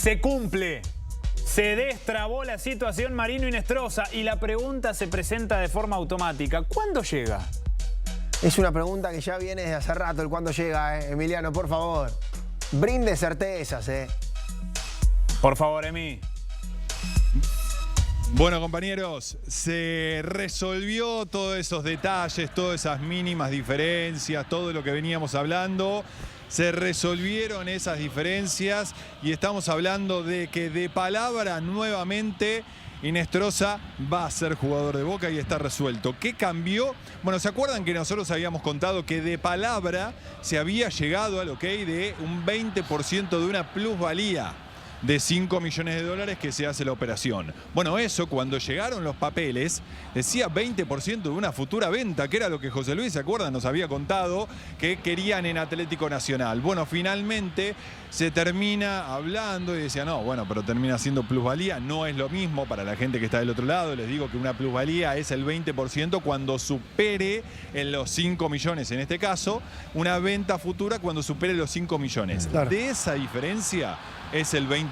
Se cumple. Se destrabó la situación Marino Hinestrosa y la pregunta se presenta de forma automática. ¿Cuándo llega? Es una pregunta que ya viene desde hace rato, el cuándo llega, Emiliano, por favor. Brinde certezas, Por favor, Emi. Bueno, compañeros, se resolvió todos esos detalles, todas esas mínimas diferencias, todo lo que veníamos hablando. Se resolvieron esas diferencias y estamos hablando de que de palabra nuevamente Hinestrosa va a ser jugador de Boca y está resuelto. ¿Qué cambió? Bueno, ¿se acuerdan que nosotros habíamos contado que de palabra se había llegado al ok de un 20% de una plusvalía de 5 millones de dólares que se hace la operación? Bueno, eso cuando llegaron los papeles decía 20% de una futura venta, que era lo que José Luis, ¿se acuerdan? Nos había contado que querían en Atlético Nacional. Bueno, finalmente se termina hablando y decía, no, bueno, pero termina siendo plusvalía. No es lo mismo para la gente que está del otro lado. Les digo que una plusvalía es el 20% cuando supere en los 5 millones, en este caso, una venta futura cuando supere los 5 millones. Claro. De esa diferencia es el 20%.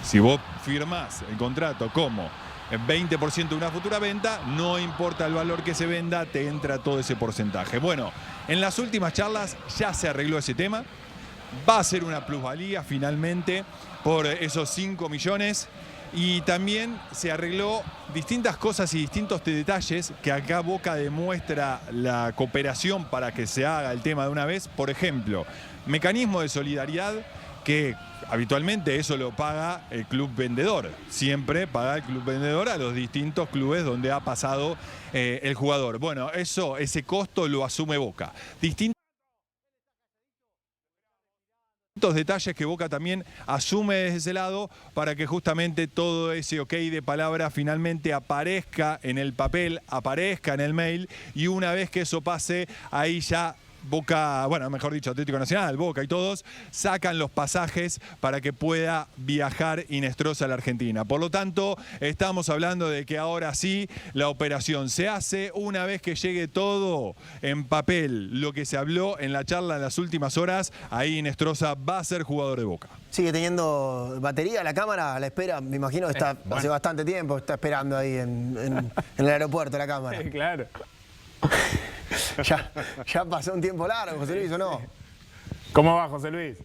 Si vos firmás el contrato como el 20% de una futura venta, no importa el valor que se venda, te entra todo ese porcentaje. Bueno, en las últimas charlas ya se arregló ese tema. Va a ser una plusvalía finalmente por esos 5 millones. Y también se arregló distintas cosas y distintos detalles que acá Boca demuestra la cooperación para que se haga el tema de una vez. Por ejemplo, mecanismo de solidaridad que habitualmente eso lo paga el club vendedor. Siempre paga el club vendedor a los distintos clubes donde ha pasado el jugador. Bueno, ese costo lo asume Boca. Distintos detalles que Boca también asume desde ese lado para que justamente todo ese ok de palabra finalmente aparezca en el papel, aparezca en el mail, y una vez que eso pase, ahí ya Boca, bueno, mejor dicho, Atlético Nacional, Boca y todos sacan los pasajes para que pueda viajar Hinestrosa a la Argentina. Por lo tanto, estamos hablando de que ahora sí la operación se hace una vez que llegue todo en papel. Lo que se habló en la charla en las últimas horas, ahí Hinestrosa va a ser jugador de Boca. Sigue teniendo batería la cámara, a la espera, me imagino que está hace bastante tiempo, está esperando ahí en el aeropuerto la cámara. Claro. Ya pasó un tiempo largo, José Luis, ¿o no? ¿Cómo va, José Luis?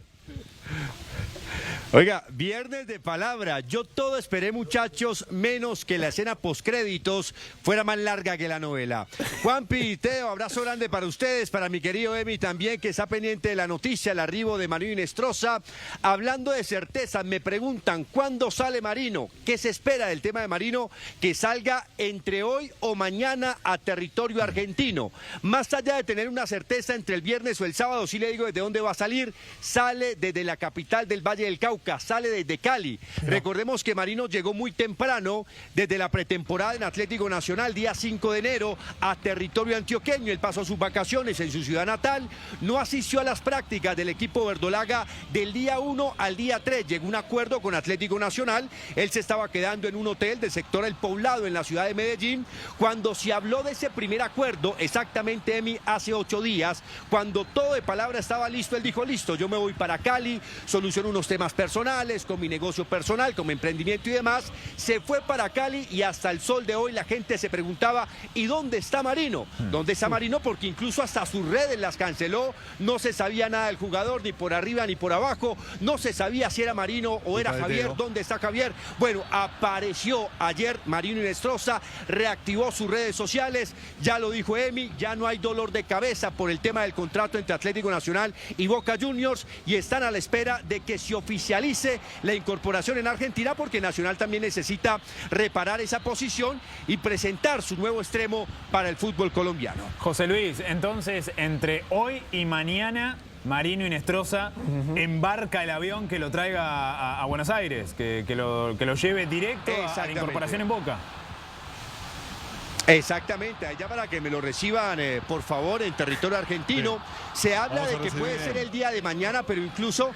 Oiga, viernes de palabra. Yo todo esperé, muchachos, menos que la escena postcréditos fuera más larga que la novela. Juanpi, Teo, abrazo grande para ustedes, para mi querido Emi también, que está pendiente de la noticia, el arribo de Marino Hinestrosa. Hablando de certeza, me preguntan, ¿cuándo sale Marino? ¿Qué se espera del tema de Marino? Que salga entre hoy o mañana a territorio argentino. Más allá de tener una certeza entre el viernes o el sábado, sí le digo desde dónde va a salir. Sale desde la capital del Valle del Cauca. Sale desde Cali. Recordemos que Marino llegó muy temprano desde la pretemporada en Atlético Nacional, día 5 de enero, a territorio antioqueño. Él pasó sus vacaciones en su ciudad natal, no asistió a las prácticas del equipo verdolaga del día 1 al día 3. Llegó a un acuerdo con Atlético Nacional. Él se estaba quedando en un hotel del sector El Poblado en la ciudad de Medellín. Cuando se habló de ese primer acuerdo, exactamente, Emi, hace 8 días, cuando todo de palabra estaba listo, él dijo, listo, yo me voy para Cali, soluciono unos temas personales, con mi negocio personal, con mi emprendimiento y demás. Se fue para Cali y hasta el sol de hoy la gente se preguntaba, ¿y dónde está Marino? ¿Dónde está Marino? Porque incluso hasta sus redes las canceló. No se sabía nada del jugador, ni por arriba ni por abajo. No se sabía si era Marino o era Javier. ¿Dónde está Javier? Bueno, apareció ayer Marino Hinestrosa, reactivó sus redes sociales. Ya lo dijo Emi, ya no hay dolor de cabeza por el tema del contrato entre Atlético Nacional y Boca Juniors, y están a la espera de que se oficialice la incorporación en Argentina, porque Nacional también necesita reparar esa posición y presentar su nuevo extremo para el fútbol colombiano. José Luis, entonces, entre hoy y mañana, Marino Hinestrosa embarca el avión que lo traiga a Buenos Aires, que lo lleve directo a la incorporación en Boca. Exactamente, allá para que me lo reciban, por favor, en territorio argentino. Se habla de que puede ser el día de mañana, pero incluso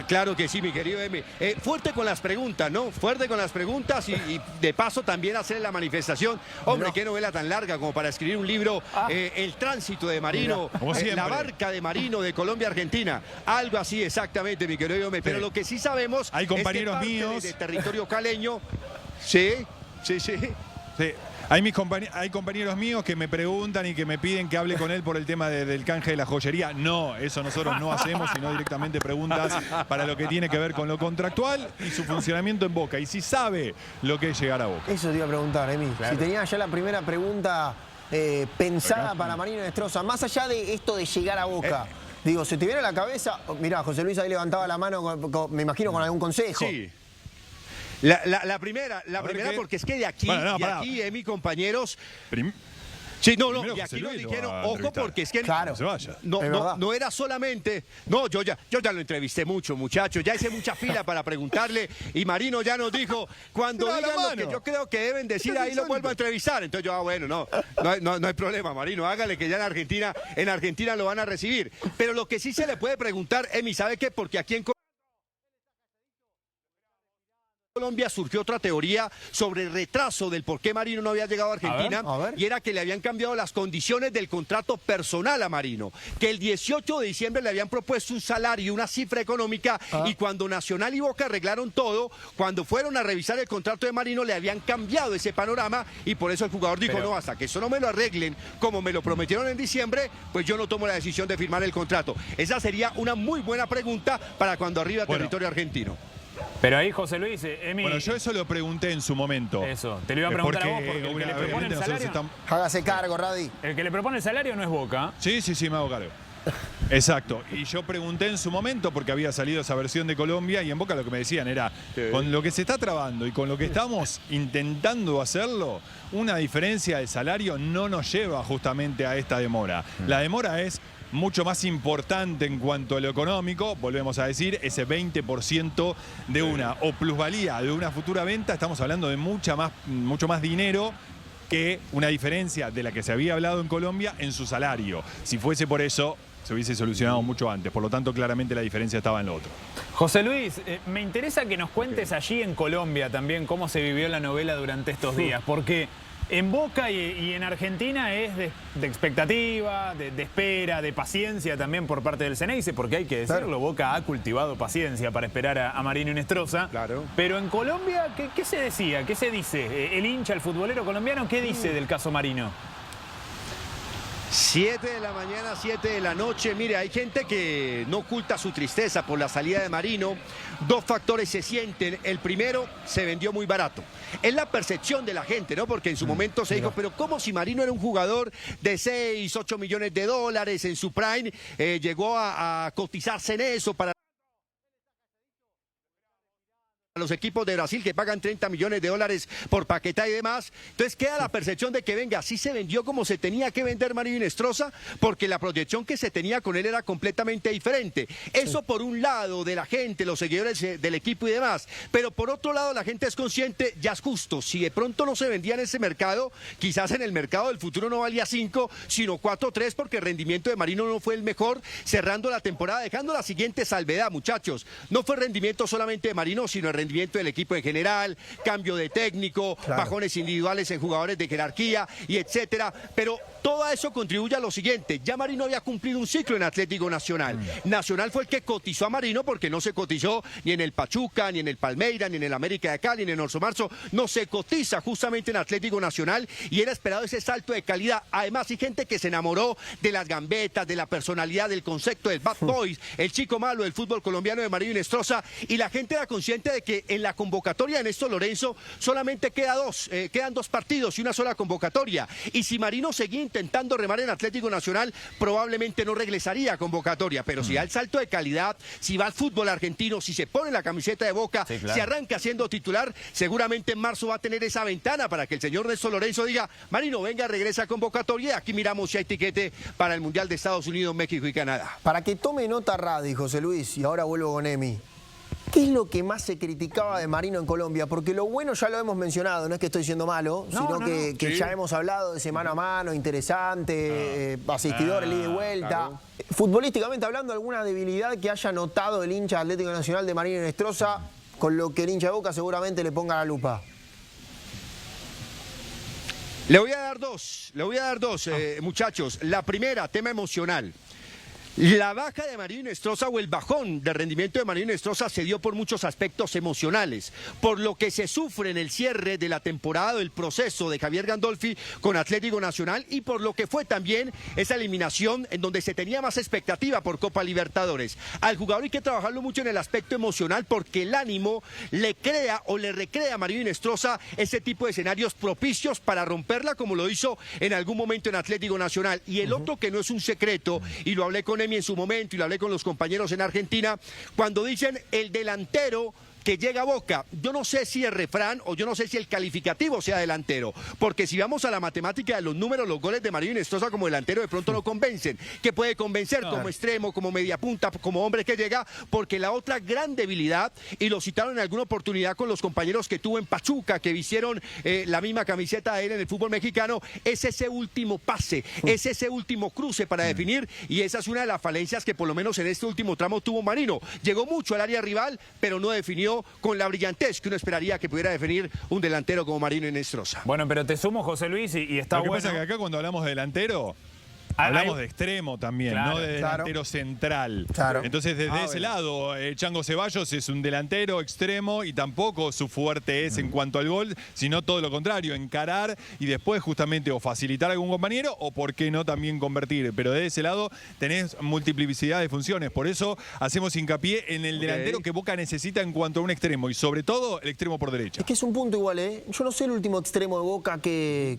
Claro que sí, mi querido Emi. Fuerte con las preguntas, ¿no? Fuerte con las preguntas y de paso también hacer la manifestación. Hombre, qué novela tan larga como para escribir un libro. El tránsito de Marino, la barca de Marino de Colombia a Argentina. Algo así exactamente, mi querido Emi. Pero lo que sí sabemos hay compañeros es que míos de territorio caleño. Sí. Hay compañeros míos que me preguntan y que me piden que hable con él por el tema del canje de la joyería. No, eso nosotros no hacemos, sino directamente preguntas para lo que tiene que ver con lo contractual y su funcionamiento en Boca. Y si sabe lo que es llegar a Boca. Eso te iba a preguntar, Emi. Claro. Si tenía ya la primera pregunta pensada para Marino Inestrosa, más allá de esto de llegar a Boca. Digo, ¿se te viene a la cabeza? Mirá, José Luis ahí levantaba la mano, me imagino, con algún consejo. Sí. La primera, porque es que de aquí, mis compañeros... Sí, de aquí nos dijeron, ojo, porque es que claro, no era solamente... No, yo ya lo entrevisté mucho, muchachos, ya hice mucha fila para preguntarle y Marino ya nos dijo, cuando digan lo que yo creo que deben decir, ahí lo vuelvo a entrevistar. Entonces yo, bueno, no hay problema, Marino, hágale que ya en Argentina lo van a recibir. Pero lo que sí se le puede preguntar, Emi, ¿sabe qué? Porque aquí en Colombia surgió otra teoría sobre el retraso del por qué Marino no había llegado a Argentina, a ver. y era que le habían cambiado las condiciones del contrato personal a Marino, que el 18 de diciembre le habían propuesto un salario, una cifra económica, y cuando Nacional y Boca arreglaron todo, cuando fueron a revisar el contrato de Marino le habían cambiado ese panorama y por eso el jugador dijo, no, hasta que eso no me lo arreglen como me lo prometieron en diciembre, pues yo no tomo la decisión de firmar el contrato. Esa sería una muy buena pregunta para cuando arriba territorio argentino. Pero ahí, José Luis, Emi... Bueno, yo eso lo pregunté en su momento. Eso, te lo iba a preguntar a vos, porque el que le propone el salario... Hágase cargo, Radi. El que le propone el salario no es Boca. Sí, me hago cargo. Exacto. Y yo pregunté en su momento, porque había salido esa versión de Colombia, y en Boca lo que me decían era, con lo que se está trabando y con lo que estamos intentando hacerlo, una diferencia de salario no nos lleva justamente a esta demora. La demora es mucho más importante en cuanto a lo económico, volvemos a decir, ese 20% de una o plusvalía de una futura venta, estamos hablando de mucho más dinero que una diferencia de la que se había hablado en Colombia en su salario. Si fuese por eso, se hubiese solucionado mucho antes, por lo tanto claramente la diferencia estaba en lo otro. José Luis, me interesa que nos cuentes allí en Colombia también cómo se vivió la novela durante estos días, porque en Boca y en Argentina es de expectativa, de espera, de paciencia también por parte del Ceneice, porque hay que decirlo, claro. Boca ha cultivado paciencia para esperar a Marino Inestrosa. Claro. Pero en Colombia, ¿qué se decía? ¿Qué se dice? El hincha, el futbolero colombiano, ¿qué dice del caso Marino? 7 de la mañana, 7 de la noche. Mire, hay gente que no oculta su tristeza por la salida de Marino. Dos factores se sienten. El primero, se vendió muy barato. Es la percepción de la gente, ¿no? Porque en su momento se dijo, pero ¿cómo si Marino era un jugador de 6, 8 millones de dólares en su prime? Llegó a cotizarse en eso para los equipos de Brasil que pagan 30 millones de dólares por Paquetá y demás. Entonces queda la percepción de que venga, sí se vendió como se tenía que vender Marino Inestrosa, porque la proyección que se tenía con él era completamente diferente. Eso por un lado de la gente, los seguidores del equipo y demás, pero por otro lado la gente es consciente, ya es justo, si de pronto no se vendía en ese mercado, quizás en el mercado del futuro no valía 5, sino 4-3, porque el rendimiento de Marino no fue el mejor, cerrando la temporada, dejando la siguiente salvedad, muchachos. No fue rendimiento solamente de Marino, sino el rendimiento del equipo en general, cambio de técnico, claro, bajones individuales en jugadores de jerarquía y etcétera, pero todo eso contribuye a lo siguiente. Ya Marino había cumplido un ciclo en Atlético Nacional. Nacional fue el que cotizó a Marino, porque no se cotizó ni en el Pachuca, ni en el Palmeiras, ni en el América de Cali, ni en el Orso Marzo. No se cotiza justamente en Atlético Nacional y era esperado ese salto de calidad. Además, hay gente que se enamoró de las gambetas, de la personalidad, del concepto del Bad Boys, el chico malo del fútbol colombiano de Marino Inestrosa, y la gente era consciente de que en la convocatoria de Néstor Lorenzo solamente quedan dos partidos y una sola convocatoria. Y si Marino seguía intentando remar en Atlético Nacional, probablemente no regresaría a convocatoria. Pero si da el salto de calidad, si va al fútbol argentino, si se pone la camiseta de Boca, sí, claro, si arranca siendo titular, seguramente en marzo va a tener esa ventana para que el señor Néstor Lorenzo diga, Marino, venga, regresa a convocatoria. Y aquí miramos si hay tiquete para el Mundial de Estados Unidos, México y Canadá. Para que tome nota Radi, José Luis, y ahora vuelvo con Emi. ¿Qué es lo que más se criticaba de Marino en Colombia? Porque lo bueno ya lo hemos mencionado, no es que estoy siendo malo, sino que ya hemos hablado de ese mano a mano, interesante, asistidores, ida y vuelta. Claro. Futbolísticamente hablando, ¿alguna debilidad que haya notado el hincha Atlético Nacional de Marino Inestrosa, con lo que el hincha de Boca seguramente le ponga la lupa? Le voy a dar dos, muchachos. La primera, tema emocional. La baja de Marino Inestrosa o el bajón de rendimiento de Marino Inestrosa se dio por muchos aspectos emocionales, por lo que se sufre en el cierre de la temporada del proceso de Javier Gandolfi con Atlético Nacional y por lo que fue también esa eliminación en donde se tenía más expectativa por Copa Libertadores. Al jugador hay que trabajarlo mucho en el aspecto emocional porque el ánimo le crea o le recrea a Marino Inestrosa ese tipo de escenarios propicios para romperla como lo hizo en algún momento en Atlético Nacional. Y el otro que no es un secreto, y lo hablé con en su momento y lo hablé con los compañeros en Argentina, cuando dicen el delantero que llega a Boca, yo no sé si el refrán o yo no sé si el calificativo sea delantero, porque si vamos a la matemática de los números, los goles de Marino Inestrosa como delantero de pronto no convencen. ¿Qué puede convencer? Como extremo, como media punta, como hombre que llega, porque la otra gran debilidad, y lo citaron en alguna oportunidad con los compañeros que tuvo en Pachuca, que vistieron la misma camiseta de él en el fútbol mexicano, es ese último pase, es ese último cruce para definir, y esa es una de las falencias que por lo menos en este último tramo tuvo Marino. Llegó mucho al área rival, pero no definió con la brillantez que uno esperaría que pudiera definir un delantero como Marino Inestrosa. Bueno, pero te sumo, José Luis, y está bueno. Lo que pasa es que acá cuando hablamos de delantero, hablamos de extremo también, no de delantero central. Claro. Entonces, desde ese lado, Chango Ceballos es un delantero extremo y tampoco su fuerte es en cuanto al gol, sino todo lo contrario, encarar y después justamente o facilitar a algún compañero o, por qué no, también convertir. Pero de ese lado tenés multiplicidad de funciones. Por eso hacemos hincapié en el delantero que Boca necesita en cuanto a un extremo y sobre todo el extremo por derecha. Es que es un punto igual, ¿eh? Yo no sé el último extremo de Boca que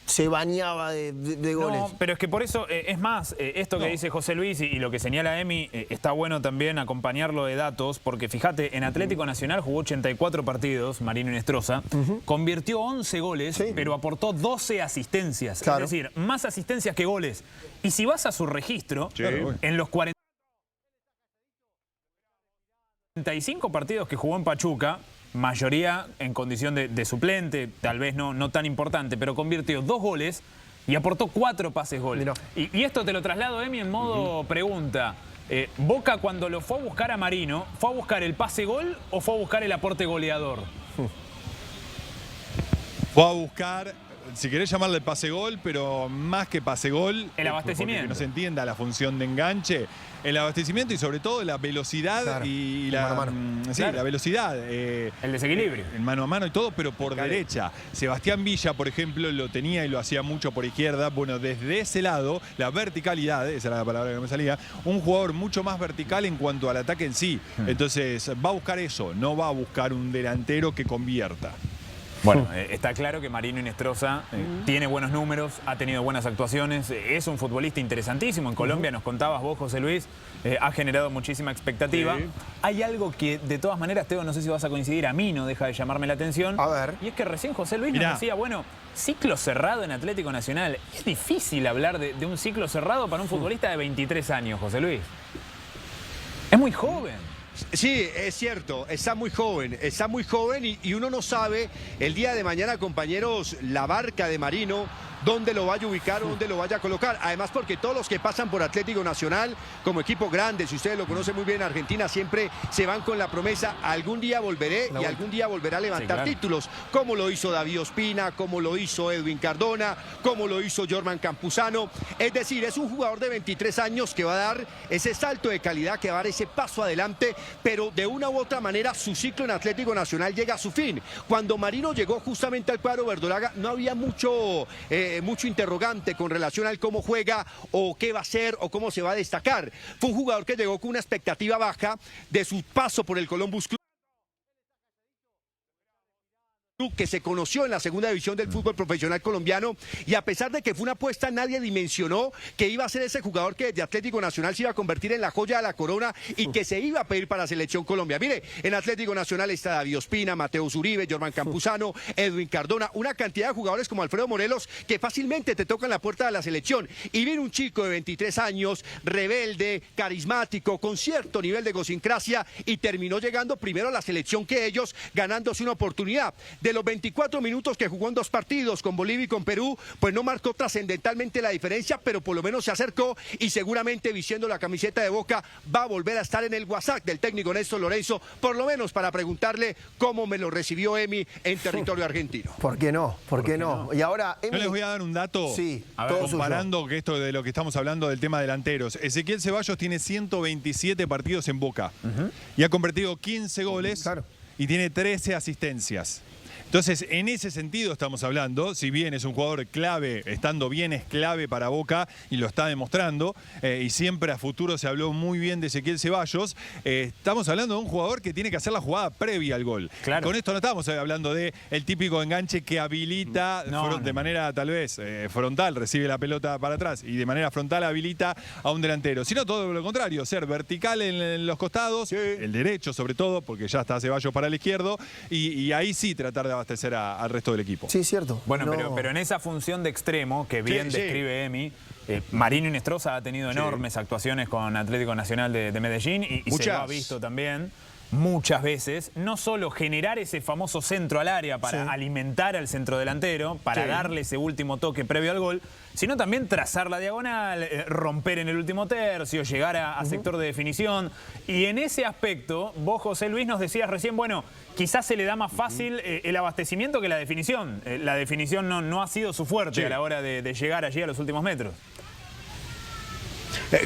se bañaba de goles. No, pero es que por eso, es más, esto que dice José Luis y lo que señala Emi, está bueno también acompañarlo de datos, porque fíjate, en Atlético Nacional jugó 84 partidos, Marino Inestrosa, convirtió 11 goles, pero aportó 12 asistencias, es decir, más asistencias que goles. Y si vas a su registro, en los 45 partidos que jugó en Pachuca, mayoría en condición de suplente, tal vez no tan importante, pero convirtió 2 goles y aportó 4 pases goles. Y esto te lo traslado, Emi, en modo pregunta. Boca, cuando lo fue a buscar a Marino, ¿fue a buscar el pase gol o fue a buscar el aporte goleador? Fue a buscar, si querés llamarle pase gol, pero más que pase gol, el abastecimiento. Que no se entienda la función de enganche, el abastecimiento y sobre todo la velocidad y la mano a mano. Sí, la velocidad. El desequilibrio. El mano a mano y todo, pero por derecha. Sebastián Villa, por ejemplo, lo tenía y lo hacía mucho por izquierda. Bueno, desde ese lado, la verticalidad, esa era la palabra que me salía, un jugador mucho más vertical en cuanto al ataque en sí. Entonces, va a buscar eso, no va a buscar un delantero que convierta. Bueno, está claro que Marino Inestrosa tiene buenos números, ha tenido buenas actuaciones, es un futbolista interesantísimo. En Colombia, nos contabas vos, José Luis, ha generado muchísima expectativa. Hay algo que, de todas maneras, Teo, no sé si vas a coincidir, a mí no deja de llamarme la atención. A ver. Y es que recién José Luis nos decía, bueno, ciclo cerrado en Atlético Nacional. Es difícil hablar de un ciclo cerrado para un futbolista de 23 años, José Luis. Es muy joven. Sí, es cierto, está muy joven y uno no sabe el día de mañana, compañeros, la barca de Marino, dónde lo vaya a ubicar o dónde lo vaya a colocar. Además, porque todos los que pasan por Atlético Nacional, como equipo grande, si ustedes lo conocen muy bien, Argentina, siempre se van con la promesa, algún día volveré y algún día volverá a levantar títulos, como lo hizo David Ospina, como lo hizo Edwin Cardona, como lo hizo Jorman Campuzano. Es decir, es un jugador de 23 años que va a dar ese salto de calidad, que va a dar ese paso adelante, pero de una u otra manera su ciclo en Atlético Nacional llega a su fin. Cuando Marino llegó justamente al cuadro verdolaga, no había mucho interrogante con relación al cómo juega o qué va a hacer o cómo se va a destacar. Fue un jugador que llegó con una expectativa baja de su paso por el Columbus Club. que se conoció en la segunda división del fútbol profesional colombiano, y a pesar de que fue una apuesta, nadie dimensionó que iba a ser ese jugador que de Atlético Nacional se iba a convertir en la joya de la corona y que se iba a pedir para la Selección Colombia. Mire, en Atlético Nacional está David Ospina, Mateo Zuribe, Jorman Campuzano, Edwin Cardona, una cantidad de jugadores como Alfredo Morelos que fácilmente te tocan la puerta de la selección. Y viene un chico de 23 años, rebelde, carismático, con cierto nivel de idiosincrasia, y terminó llegando primero a la selección que ellos, ganándose una oportunidad. De los 24 minutos que jugó en 2 partidos con Bolivia y con Perú, pues no marcó trascendentalmente la diferencia, pero por lo menos se acercó, y seguramente vistiendo la camiseta de Boca va a volver a estar en el WhatsApp del técnico Néstor Lorenzo, por lo menos para preguntarle cómo me lo recibió Emi en territorio argentino. ¿Por qué no? ¿Por qué no? Y ahora, Yo les voy a dar un dato, sí, comparando que esto de lo que estamos hablando del tema delanteros. Ezequiel Ceballos tiene 127 partidos en Boca y ha convertido 15 goles y tiene 13 asistencias. Entonces, en ese sentido estamos hablando, si bien es un jugador clave, estando bien es clave para Boca y lo está demostrando, y siempre a futuro se habló muy bien de Ezequiel Ceballos, estamos hablando de un jugador que tiene que hacer la jugada previa al gol. Claro. Con esto no estamos hablando de el típico enganche que habilita de manera tal vez frontal, recibe la pelota para atrás y de manera frontal habilita a un delantero, sino todo lo contrario, ser vertical en los costados, el derecho sobre todo, porque ya está Ceballos para el izquierdo, y ahí sí tratar de abastecer al resto del equipo. Sí, es cierto. Bueno, pero en esa función de extremo que bien describe Emi, Marino Inestrosa ha tenido enormes actuaciones con Atlético Nacional de Medellín y se lo ha visto también muchas veces, no solo generar ese famoso centro al área para alimentar al centrodelantero, para darle ese último toque previo al gol, sino también trazar la diagonal, romper en el último tercio, llegar a sector de definición. Y en ese aspecto, vos, José Luis, nos decías recién, bueno, quizás se le da más fácil el abastecimiento que la definición. La definición no ha sido su fuerte a la hora de llegar allí a los últimos metros.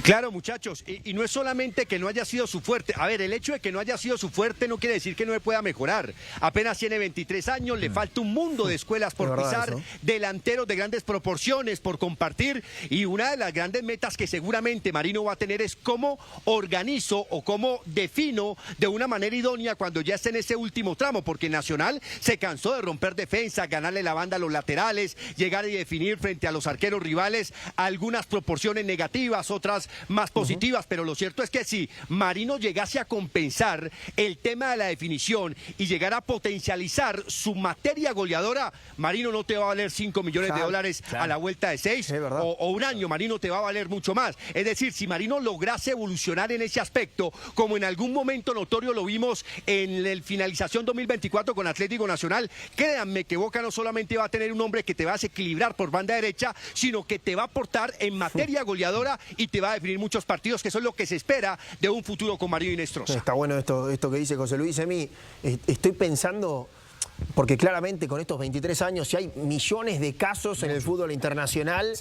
Claro, muchachos, y no es solamente que no haya sido su fuerte. A ver, el hecho de que no haya sido su fuerte no quiere decir que no se pueda mejorar. Apenas tiene 23 años, le falta un mundo de escuelas por pisar, delanteros de grandes proporciones por compartir, y una de las grandes metas que seguramente Marino va a tener es cómo organizo o cómo defino de una manera idónea cuando ya esté en ese último tramo, porque Nacional se cansó de romper defensa, ganarle la banda a los laterales, llegar y definir frente a los arqueros rivales, algunas proporciones negativas, otras más positivas, pero lo cierto es que si Marino llegase a compensar el tema de la definición y llegara a potencializar su materia goleadora, Marino no te va a valer 5 millones de dólares a la vuelta de 6 o un año. Marino te va a valer mucho más. Es decir, si Marino lograse evolucionar en ese aspecto, como en algún momento notorio lo vimos en la finalización 2024 con Atlético Nacional, créanme que Boca no solamente va a tener un hombre que te va a desequilibrar por banda derecha, sino que te va a aportar en materia goleadora y te va a definir muchos partidos, que eso es lo que se espera de un futuro con Marino Inestrosa. Está bueno esto que dice José Luis. Emi, estoy pensando, porque claramente con estos 23 años ya hay millones de casos en el fútbol internacional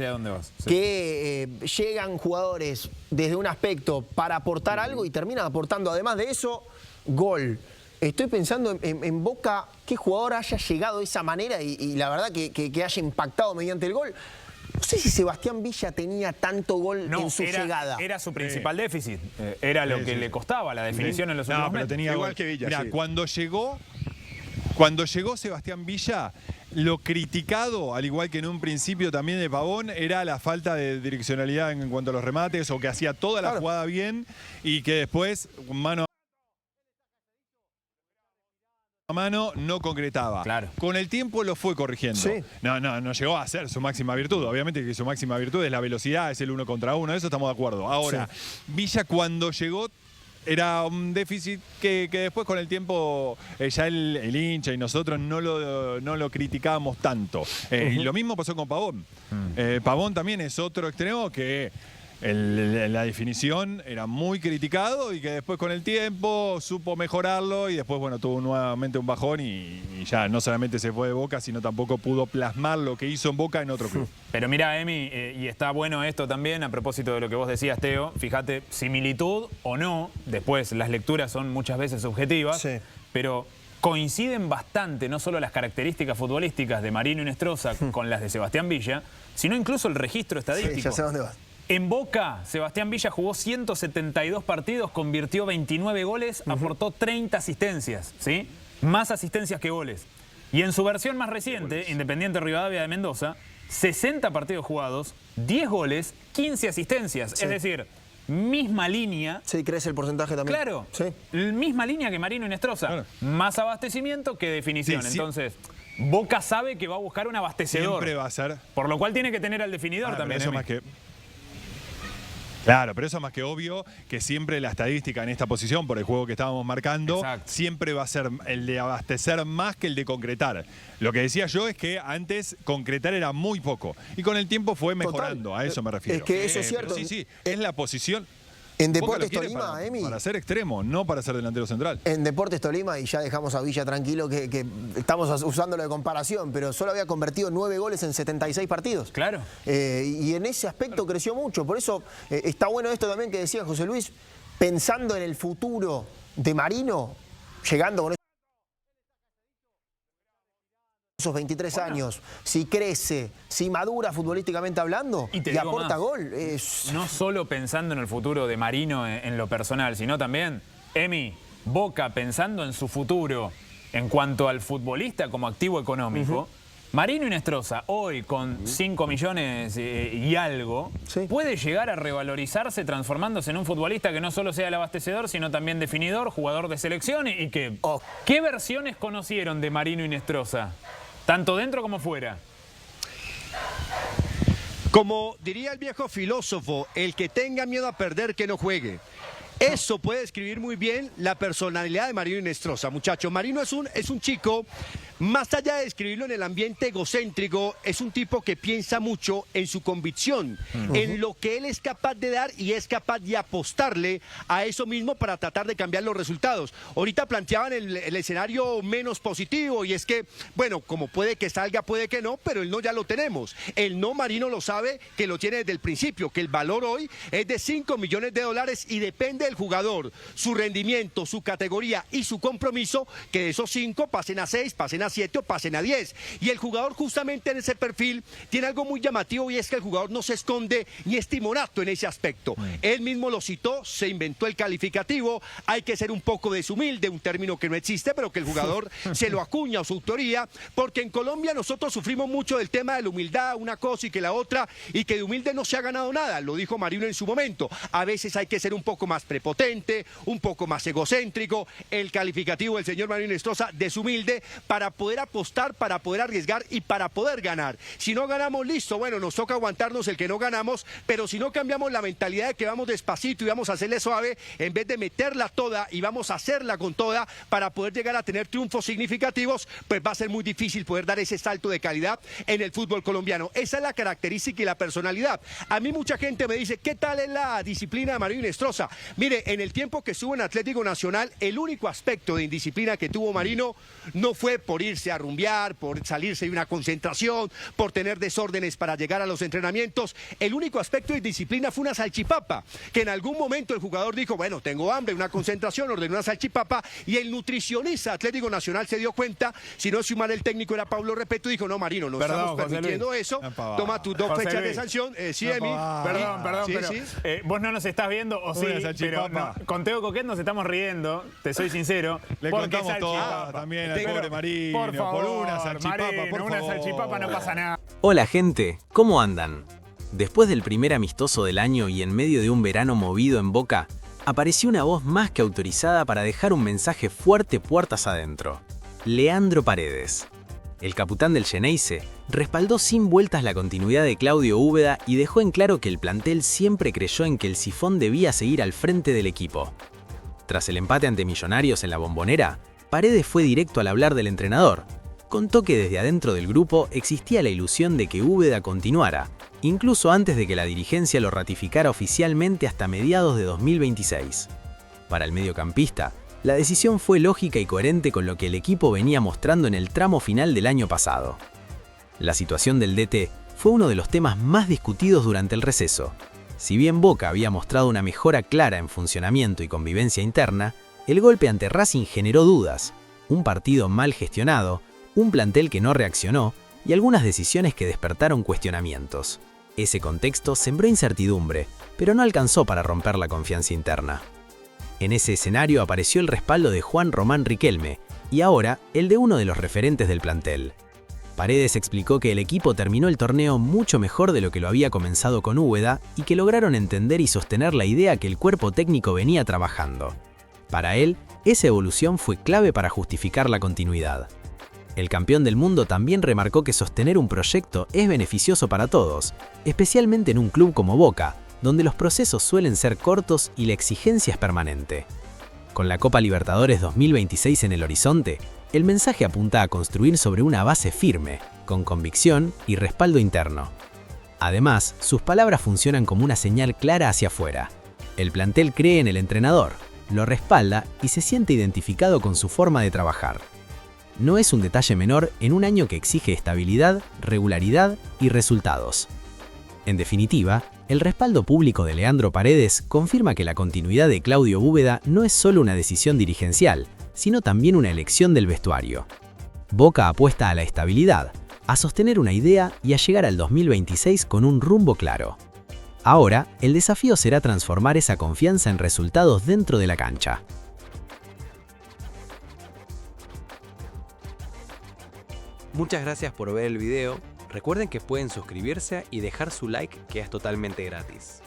que llegan jugadores desde un aspecto para aportar algo y terminan aportando, además de eso, gol. Estoy pensando en Boca, qué jugador haya llegado de esa manera y la verdad que haya impactado mediante el gol. No sé si Sebastián Villa tenía tanto gol en su llegada. Era su principal déficit. Era lo que le costaba la definición en los últimos meses. Tenía igual que Villa. Mirá, cuando llegó Sebastián Villa, lo criticado, al igual que en un principio también de Pavón, era la falta de direccionalidad en cuanto a los remates, o que hacía toda la jugada bien y que después, mano a mano, no concretaba. Con el tiempo lo fue corrigiendo. No llegó a ser su máxima virtud. Obviamente que su máxima virtud es la velocidad, es el 1 contra 1, eso estamos de acuerdo. Ahora, Villa cuando llegó era un déficit que después con el tiempo ya el hincha y nosotros no lo criticábamos tanto. Y lo mismo pasó con Pavón. Pavón también es otro extremo que la definición era muy criticado y que después con el tiempo supo mejorarlo y después, bueno, tuvo nuevamente un bajón y ya no solamente se fue de Boca, sino tampoco pudo plasmar lo que hizo en Boca en otro club. Pero mira, Emi, y está bueno esto también, a propósito de lo que vos decías, Teo, fíjate, similitud o no, después las lecturas son muchas veces subjetivas, pero coinciden bastante no solo las características futbolísticas de Marino Inestrosa con las de Sebastián Villa, sino incluso el registro estadístico. Ya sé dónde vas. En Boca, Sebastián Villa jugó 172 partidos, convirtió 29 goles, aportó 30 asistencias, ¿sí? Más asistencias que goles. Y en su versión más reciente, Independiente Rivadavia de Mendoza, 60 partidos jugados, 10 goles, 15 asistencias. Sí. Es decir, misma línea. Sí, crece el porcentaje también. Claro, sí. Misma línea que Marino Inestrosa. Claro. Más abastecimiento que definición. Sí, sí. Entonces, Boca sabe que va a buscar un abastecedor. Siempre va a ser. Por lo cual tiene que tener al definidor también. Eso más que... Claro, pero eso es más que obvio que siempre la estadística en esta posición, por el juego que estábamos marcando, siempre va a ser el de abastecer más que el de concretar. Lo que decía yo es que antes concretar era muy poco y con el tiempo fue mejorando, a eso me refiero. Es que eso es cierto. Sí, es la posición... En Deportes Tolima, Emi. Para ser extremo, no para ser delantero central. En Deportes Tolima, y ya dejamos a Villa tranquilo que estamos usándolo de comparación, pero solo había convertido 9 goles en 76 partidos. Claro. Y en ese aspecto creció mucho. Por eso está bueno esto también que decía José Luis, pensando en el futuro de Marino, llegando con esos 23 años, si crece, si madura futbolísticamente hablando y aporta gol. No solo pensando en el futuro de Marino en lo personal, sino también, Emi, Boca pensando en su futuro en cuanto al futbolista como activo económico. Marino Inestrosa, hoy con 5 millones y algo, puede llegar a revalorizarse transformándose en un futbolista que no solo sea el abastecedor, sino también definidor, jugador de selección y que... ¿Qué versiones conocieron de Marino Inestrosa? Tanto dentro como fuera. Como diría el viejo filósofo, el que tenga miedo a perder, que no juegue. Eso puede describir muy bien la personalidad de Marino Inestrosa, muchachos. Marino es un chico, más allá de describirlo en el ambiente egocéntrico, es un tipo que piensa mucho en su convicción, en lo que él es capaz de dar y es capaz de apostarle a eso mismo para tratar de cambiar los resultados. Ahorita planteaban el escenario menos positivo y es que, bueno, como puede que salga, puede que no, pero el no ya lo tenemos. El no, Marino lo sabe, que lo tiene desde el principio, que el valor hoy es de 5 millones de dólares y depende del jugador, su rendimiento, su categoría y su compromiso, que de esos 5 pasen a 6, pasen a 7 o pasen a 10. Y el jugador justamente en ese perfil tiene algo muy llamativo y es que el jugador no se esconde ni es timorato en ese aspecto. Él mismo lo citó, se inventó el calificativo, hay que ser un poco deshumilde, un término que no existe, pero que el jugador se lo acuña a su autoría, porque en Colombia nosotros sufrimos mucho del tema de la humildad, una cosa y que la otra, y que de humilde no se ha ganado nada, lo dijo Marino en su momento. A veces hay que ser un poco más prepotente, un poco más egocéntrico. El calificativo del señor Marino Inestrosa, deshumilde, para poder apostar, para poder arriesgar y para poder ganar. Si no ganamos, listo, bueno, nos toca aguantarnos el que no ganamos, pero si no cambiamos la mentalidad de que vamos despacito y vamos a hacerle suave, en vez de meterla toda y vamos a hacerla con toda para poder llegar a tener triunfos significativos, pues va a ser muy difícil poder dar ese salto de calidad en el fútbol colombiano. Esa es la característica y la personalidad. A mí mucha gente me dice, ¿qué tal es la disciplina de Marino Inestrosa? Mire, en el tiempo que estuvo en Atlético Nacional, el único aspecto de indisciplina que tuvo Marino no fue por irse a rumbear, por salirse de una concentración, por tener desórdenes para llegar a los entrenamientos. El único aspecto de indisciplina fue una salchipapa, que en algún momento el jugador dijo, bueno, tengo hambre, una concentración, ordenó una salchipapa, y el nutricionista Atlético Nacional se dio cuenta, si no estoy mal, el técnico era Pablo Repeto, dijo, no, Marino, no estamos permitiendo eso, toma tus 2 fechas de sanción, sí, Emi. Perdón, sí, pero sí. Vos no nos estás viendo, o sí, pero no, con Teo Coquet nos estamos riendo, te soy sincero. Le contamos todo también al pobre Marino, por favor, una salchipapa, Marino, por favor. Una salchipapa no pasa nada. Hola gente, ¿cómo andan? Después del primer amistoso del año y en medio de un verano movido en Boca, apareció una voz más que autorizada para dejar un mensaje fuerte puertas adentro. Leandro Paredes. El capitán del Xeneize respaldó sin vueltas la continuidad de Claudio Úbeda y dejó en claro que el plantel siempre creyó en que el Sifón debía seguir al frente del equipo. Tras el empate ante Millonarios en la Bombonera, Paredes fue directo al hablar del entrenador. Contó que desde adentro del grupo existía la ilusión de que Úbeda continuara, incluso antes de que la dirigencia lo ratificara oficialmente hasta mediados de 2026. Para el mediocampista, la decisión fue lógica y coherente con lo que el equipo venía mostrando en el tramo final del año pasado. La situación del DT fue uno de los temas más discutidos durante el receso. Si bien Boca había mostrado una mejora clara en funcionamiento y convivencia interna, el golpe ante Racing generó dudas, un partido mal gestionado, un plantel que no reaccionó y algunas decisiones que despertaron cuestionamientos. Ese contexto sembró incertidumbre, pero no alcanzó para romper la confianza interna. En ese escenario apareció el respaldo de Juan Román Riquelme, y ahora el de uno de los referentes del plantel. Paredes explicó que el equipo terminó el torneo mucho mejor de lo que lo había comenzado con Úbeda y que lograron entender y sostener la idea que el cuerpo técnico venía trabajando. Para él, esa evolución fue clave para justificar la continuidad. El campeón del mundo también remarcó que sostener un proyecto es beneficioso para todos, especialmente en un club como Boca, donde los procesos suelen ser cortos y la exigencia es permanente. Con la Copa Libertadores 2026 en el horizonte, el mensaje apunta a construir sobre una base firme, con convicción y respaldo interno. Además, sus palabras funcionan como una señal clara hacia afuera. El plantel cree en el entrenador, lo respalda y se siente identificado con su forma de trabajar. No es un detalle menor en un año que exige estabilidad, regularidad y resultados. En definitiva, el respaldo público de Leandro Paredes confirma que la continuidad de Claudio Úbeda no es solo una decisión dirigencial, sino también una elección del vestuario. Boca apuesta a la estabilidad, a sostener una idea y a llegar al 2026 con un rumbo claro. Ahora, el desafío será transformar esa confianza en resultados dentro de la cancha. Muchas gracias por ver el video. Recuerden que pueden suscribirse y dejar su like, que es totalmente gratis.